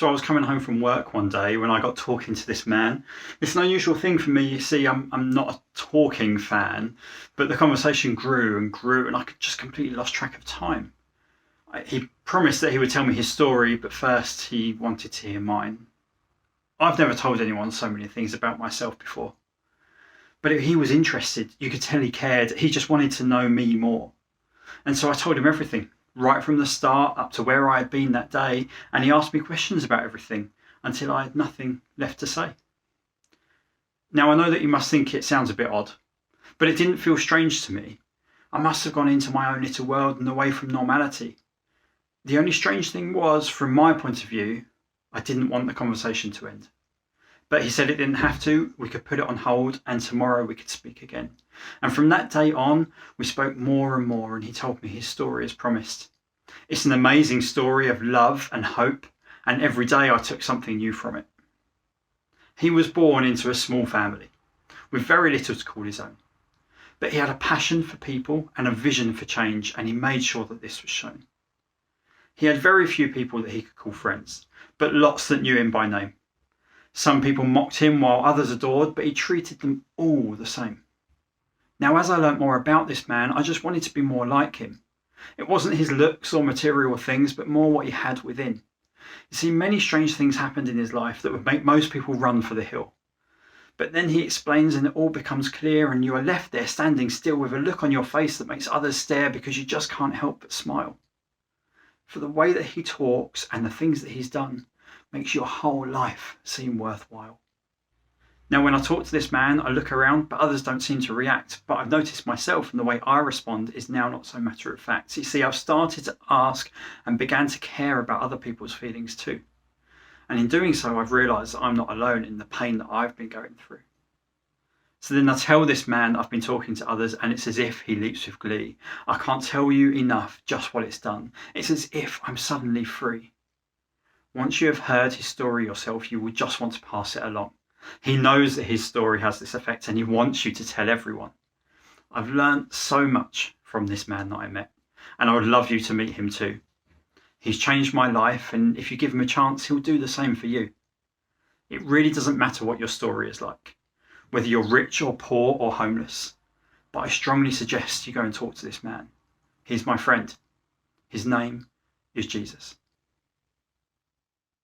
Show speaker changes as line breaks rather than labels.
So I was coming home from work one day when I got talking to this man. It's an unusual thing for me. You see, I'm not a talking fan, but the conversation grew and grew, and I just completely lost track of time. He promised that he would tell me his story, but first he wanted to hear mine. I've never told anyone so many things about myself before. But he was interested. You could tell he cared. He just wanted to know me more. And so I told him everything, right from the start up to where I had been that day, and he asked me questions about everything until I had nothing left to say. Now I know that you must think it sounds a bit odd, but it didn't feel strange to me. I must have gone into my own little world and away from normality. The only strange thing was, from my point of view, I didn't want the conversation to end. But he said it didn't have to, we could put it on hold, and tomorrow we could speak again. And from that day on, we spoke more and more, and he told me his story as promised. It's an amazing story of love and hope, and every day I took something new from it. He was born into a small family, with very little to call his own. But he had a passion for people and a vision for change, and he made sure that this was shown. He had very few people that he could call friends, but lots that knew him by name. Some people mocked him while others adored, but he treated them all the same. Now, as I learnt more about this man, I just wanted to be more like him. It wasn't his looks or material things, but more what he had within. You see, many strange things happened in his life that would make most people run for the hill. But then he explains and it all becomes clear, and you are left there standing still with a look on your face that makes others stare because you just can't help but smile. For the way that he talks and the things that he's done makes your whole life seem worthwhile. Now, when I talk to this man, I look around, but others don't seem to react. But I've noticed myself, and the way I respond is now not so matter of fact. You see, I've started to ask and began to care about other people's feelings too. And in doing so, I've realised that I'm not alone in the pain that I've been going through. So then I tell this man I've been talking to others, and it's as if he leaps with glee. I can't tell you enough just what it's done. It's as if I'm suddenly free. Once you have heard his story yourself, you will just want to pass it along. He knows that his story has this effect, and he wants you to tell everyone. I've learnt so much from this man that I met, and I would love you to meet him too. He's changed my life, and if you give him a chance, he'll do the same for you. It really doesn't matter what your story is like, whether you're rich or poor or homeless, but I strongly suggest you go and talk to this man. He's my friend. His name is Jesus.